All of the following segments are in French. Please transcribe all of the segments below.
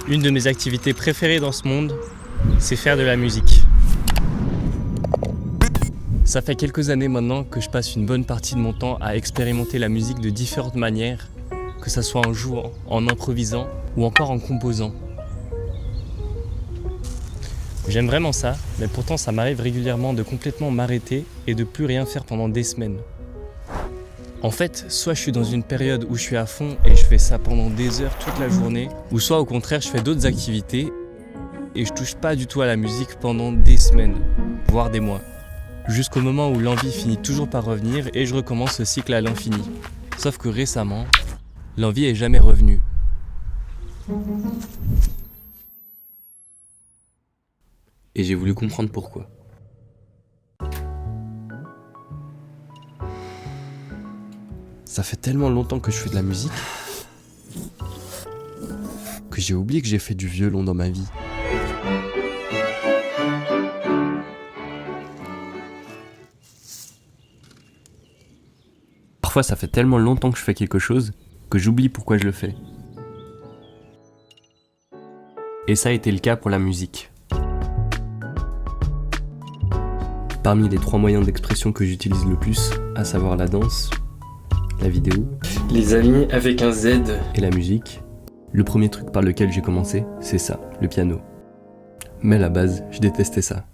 Une de mes activités préférées dans ce monde, c'est faire de la musique. Ça fait quelques années maintenant que je passe une bonne partie de mon temps à expérimenter la musique de différentes manières, que ça soit en jouant, en improvisant ou encore en composant. J'aime vraiment ça, mais pourtant ça m'arrive régulièrement de complètement m'arrêter et de plus rien faire pendant des semaines. En fait, soit je suis dans une période où je suis à fond et je fais ça pendant des heures toute la journée, ou soit au contraire je fais d'autres activités et je touche pas du tout à la musique pendant des semaines, voire des mois. Jusqu'au moment où l'envie finit toujours par revenir et je recommence ce cycle à l'infini. Sauf que récemment, l'envie est jamais revenue. Et j'ai voulu comprendre pourquoi. Ça fait tellement longtemps que je fais de la musique que j'ai oublié que j'ai fait du violon dans ma vie. Parfois ça fait tellement longtemps que je fais quelque chose que j'oublie pourquoi je le fais. Et ça a été le cas pour la musique. Parmi les 3 moyens d'expression que j'utilise le plus, à savoir la danse, la vidéo, Les amis avec un Z. et la musique, le premier truc par lequel j'ai commencé, c'est ça, le piano. Mais à la base, je détestais ça.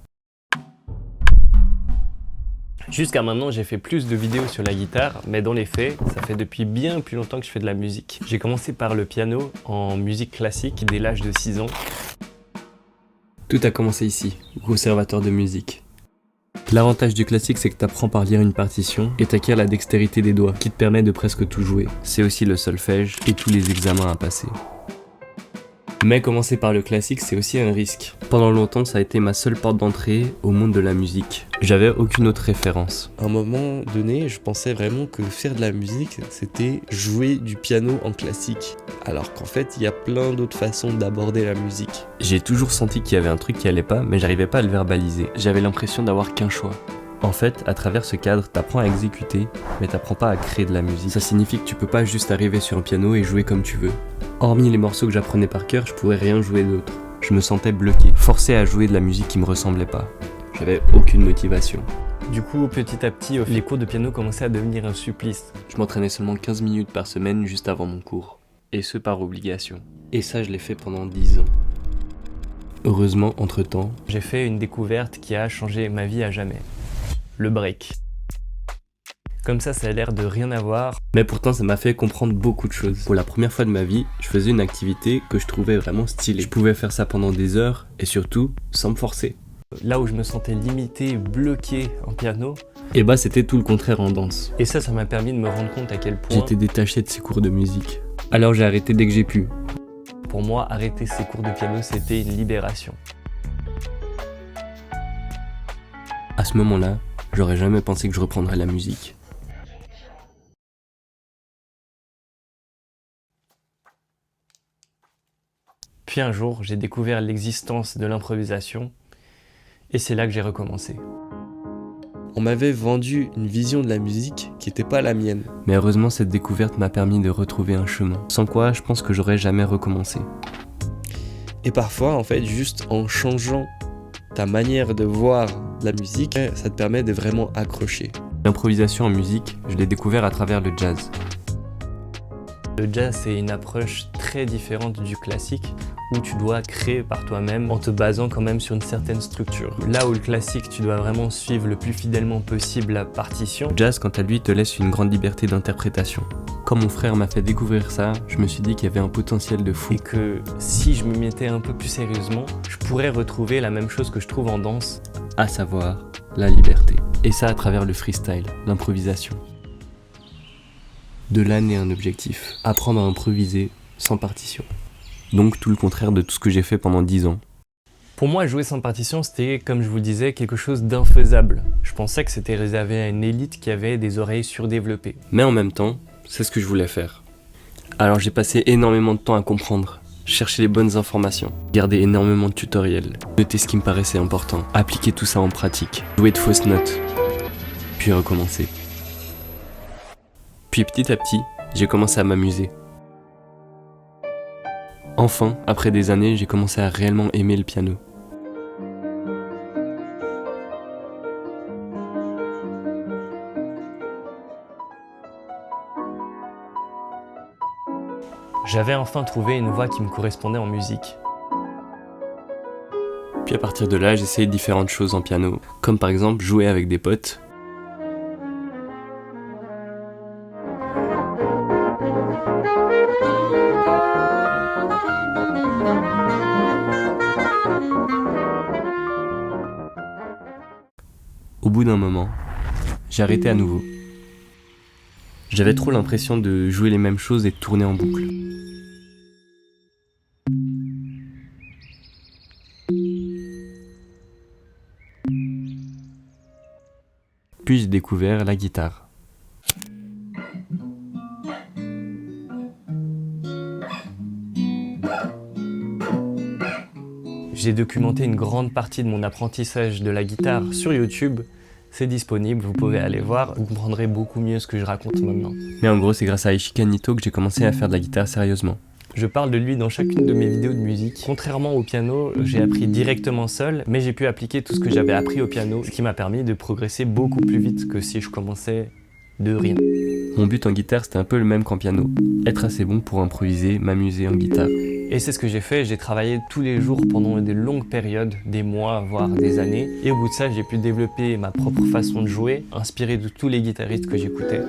Jusqu'à maintenant, j'ai fait plus de vidéos sur la guitare, mais dans les faits, ça fait depuis bien plus longtemps que je fais de la musique. J'ai commencé par le piano en musique classique dès l'âge de 6 ans. Tout a commencé ici, au conservatoire de musique. L'avantage du classique, c'est que t'apprends par lire une partition et t'acquiers la dextérité des doigts, qui te permet de presque tout jouer. C'est aussi le solfège et tous les examens à passer. Mais commencer par le classique, c'est aussi un risque. Pendant longtemps, ça a été ma seule porte d'entrée au monde de la musique. J'avais aucune autre référence. À un moment donné, je pensais vraiment que faire de la musique, c'était jouer du piano en classique. Alors qu'en fait, il y a plein d'autres façons d'aborder la musique. J'ai toujours senti qu'il y avait un truc qui allait pas, mais j'arrivais pas à le verbaliser. J'avais l'impression d'avoir qu'un choix. En fait, à travers ce cadre, t'apprends à exécuter, mais t'apprends pas à créer de la musique. Ça signifie que tu peux pas juste arriver sur un piano et jouer comme tu veux. Hormis les morceaux que j'apprenais par cœur, je pourrais rien jouer d'autre. Je me sentais bloqué, forcé à jouer de la musique qui me ressemblait pas. J'avais aucune motivation. Du coup, petit à petit, les cours de piano commençaient à devenir un supplice. Je m'entraînais seulement 15 minutes par semaine juste avant mon cours. Et ce par obligation. Et ça, je l'ai fait pendant 10 ans. Heureusement, entre-temps, J'ai fait une découverte qui a changé ma vie à jamais. Le break. Comme ça a l'air de rien avoir. mais pourtant ça m'a fait comprendre beaucoup de choses. Pour la première fois de ma vie, je faisais une activité que je trouvais vraiment stylée. Je pouvais faire ça pendant des heures et surtout sans me forcer. Là où je me sentais limité, bloqué en piano. Et bah c'était tout le contraire en danse. Et ça m'a permis de me rendre compte à quel point, J'étais détaché de ces cours de musique. Alors j'ai arrêté dès que j'ai pu. pour moi, arrêter ces cours de piano, c'était une libération. À ce moment-là, j'aurais jamais pensé que je reprendrais la musique. Puis un jour, j'ai découvert l'existence de l'improvisation et c'est là que j'ai recommencé. On m'avait vendu une vision de la musique qui n'était pas la mienne. Mais heureusement cette découverte m'a permis de retrouver un chemin. Sans quoi, je pense que j'aurais jamais recommencé. Et parfois, en fait, juste en changeant ta manière de voir la musique, ça te permet de vraiment accrocher. L'improvisation en musique, je l'ai découvert à travers le jazz. Le jazz, c'est une approche très différente du classique où tu dois créer par toi-même en te basant quand même sur une certaine structure. Là où le classique, tu dois vraiment suivre le plus fidèlement possible la partition. Le jazz, quant à lui, te laisse une grande liberté d'interprétation. Quand mon frère m'a fait découvrir ça, je me suis dit qu'il y avait un potentiel de fou. Et que si je me mettais un peu plus sérieusement, je pourrais retrouver la même chose que je trouve en danse. À savoir, la liberté. Et ça à travers le freestyle, l'improvisation. De là naît un objectif, apprendre à improviser sans partition. Donc tout le contraire de tout ce que j'ai fait pendant 10 ans. Pour moi, jouer sans partition, c'était, comme je vous le disais, quelque chose d'infaisable. Je pensais que c'était réservé à une élite qui avait des oreilles surdéveloppées. Mais en même temps, c'est ce que je voulais faire. Alors j'ai passé énormément de temps à comprendre, chercher les bonnes informations, regarder énormément de tutoriels, noter ce qui me paraissait important, appliquer tout ça en pratique, jouer de fausses notes, puis recommencer. Puis petit à petit, j'ai commencé à m'amuser. Enfin, après des années, j'ai commencé à réellement aimer le piano. J'avais enfin trouvé une voix qui me correspondait en musique. Puis à partir de là, j'ai essayé différentes choses en piano, comme par exemple jouer avec des potes. Au bout d'un moment, j'ai arrêté à nouveau. J'avais trop l'impression de jouer les mêmes choses et de tourner en boucle. Puis j'ai découvert la guitare. J'ai documenté une grande partie de mon apprentissage de la guitare sur YouTube. C'est disponible, vous pouvez aller voir, vous comprendrez beaucoup mieux ce que je raconte maintenant. Mais en gros, c'est grâce à Ishika Nito que j'ai commencé à faire de la guitare sérieusement. Je parle de lui dans chacune de mes vidéos de musique. Contrairement au piano, j'ai appris directement seul, mais j'ai pu appliquer tout ce que j'avais appris au piano, ce qui m'a permis de progresser beaucoup plus vite que si je commençais de rien. Mon but en guitare, c'était un peu le même qu'en piano. Être assez bon pour improviser, m'amuser en guitare. Et c'est ce que j'ai fait, j'ai travaillé tous les jours pendant de longues périodes, des mois, voire des années. Et au bout de ça, j'ai pu développer ma propre façon de jouer, inspirée de tous les guitaristes que j'écoutais.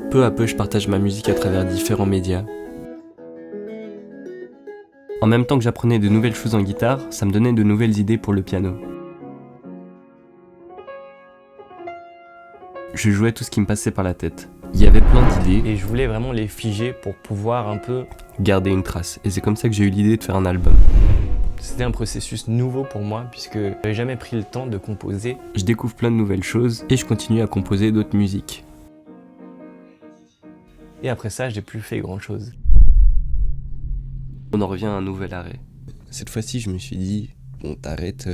Peu à peu, je partage ma musique à travers différents médias. En même temps que j'apprenais de nouvelles choses en guitare, ça me donnait de nouvelles idées pour le piano. Je jouais tout ce qui me passait par la tête. Il y avait plein d'idées Et je voulais vraiment les figer pour pouvoir un peu... garder une trace. Et c'est comme ça que j'ai eu l'idée de faire un album. C'était un processus nouveau pour moi, puisque j'avais jamais pris le temps de composer. Je découvre plein de nouvelles choses et je continue à composer d'autres musiques. Et après ça, j'ai plus fait grand chose. On en revient à un nouvel arrêt. Cette fois-ci, je me suis dit, bon, t'arrêtes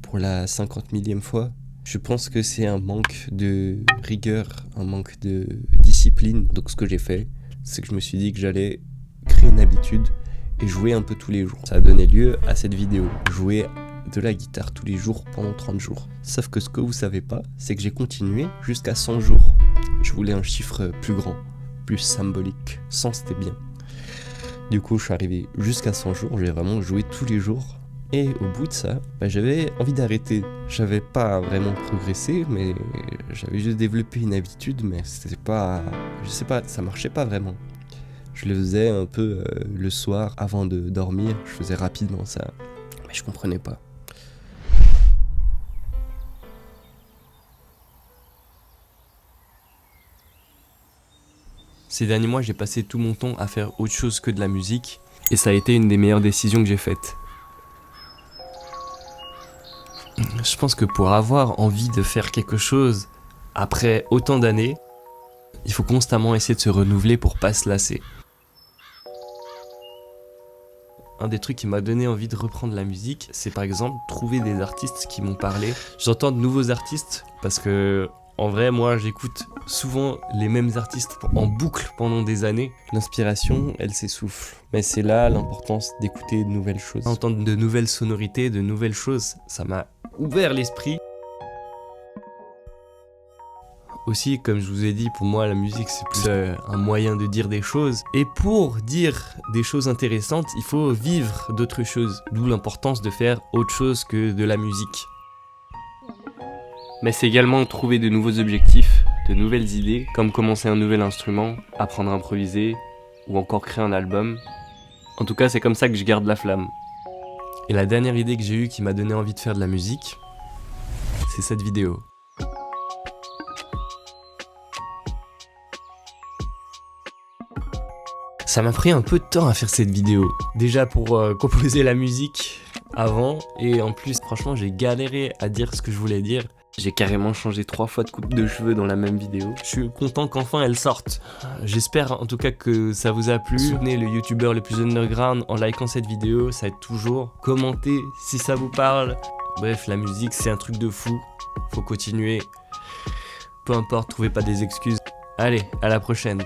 pour la 50 millième fois. Je pense que c'est un manque de rigueur, un manque de discipline. Donc ce que j'ai fait, c'est que je me suis dit que j'allais créer une habitude et jouer un peu tous les jours. Ça a donné lieu à cette vidéo, jouer de la guitare tous les jours pendant 30 jours. Sauf que ce que vous savez pas, c'est que j'ai continué jusqu'à 100 jours. Je voulais un chiffre plus grand, plus symbolique. 100 c'était bien. Du coup, je suis arrivé jusqu'à 100 jours, j'ai vraiment joué tous les jours. Et au bout de ça, j'avais envie d'arrêter. J'avais pas vraiment progressé, mais j'avais juste développé une habitude, mais c'était pas... Je sais pas, ça marchait pas vraiment. Je le faisais un peu le soir, avant de dormir, je faisais rapidement ça, mais je comprenais pas. Ces derniers mois, j'ai passé tout mon temps à faire autre chose que de la musique, et ça a été une des meilleures décisions que j'ai faites. Je pense que pour avoir envie de faire quelque chose après autant d'années, il faut constamment essayer de se renouveler pour pas se lasser. Un des trucs qui m'a donné envie de reprendre la musique, c'est par exemple trouver des artistes qui m'ont parlé. J'entends de nouveaux artistes parce que en vrai, moi j'écoute souvent les mêmes artistes en boucle pendant des années. L'inspiration, elle s'essouffle. Mais c'est là l'importance d'écouter de nouvelles choses. Entendre de nouvelles sonorités, de nouvelles choses, ça m'a ouvert l'esprit. Aussi, comme je vous ai dit, pour moi la musique c'est plus un moyen de dire des choses. Et pour dire des choses intéressantes, il faut vivre d'autres choses. D'où l'importance de faire autre chose que de la musique. Mais c'est également trouver de nouveaux objectifs, de nouvelles idées, comme commencer un nouvel instrument, apprendre à improviser, ou encore créer un album. En tout cas, c'est comme ça que je garde la flamme. Et la dernière idée que j'ai eue qui m'a donné envie de faire de la musique, c'est cette vidéo. Ça m'a pris un peu de temps à faire cette vidéo. Déjà pour composer la musique avant, et en plus, franchement, j'ai galéré à dire ce que je voulais dire. J'ai carrément changé 3 fois de coupe de cheveux dans la même vidéo. Je suis content qu'enfin elle sorte. J'espère en tout cas que ça vous a plu. Soutenez le youtubeur le plus underground en likant cette vidéo, ça aide toujours. Commentez si ça vous parle. Bref, la musique c'est un truc de fou. Faut continuer. Peu importe, trouvez pas des excuses. Allez, à la prochaine.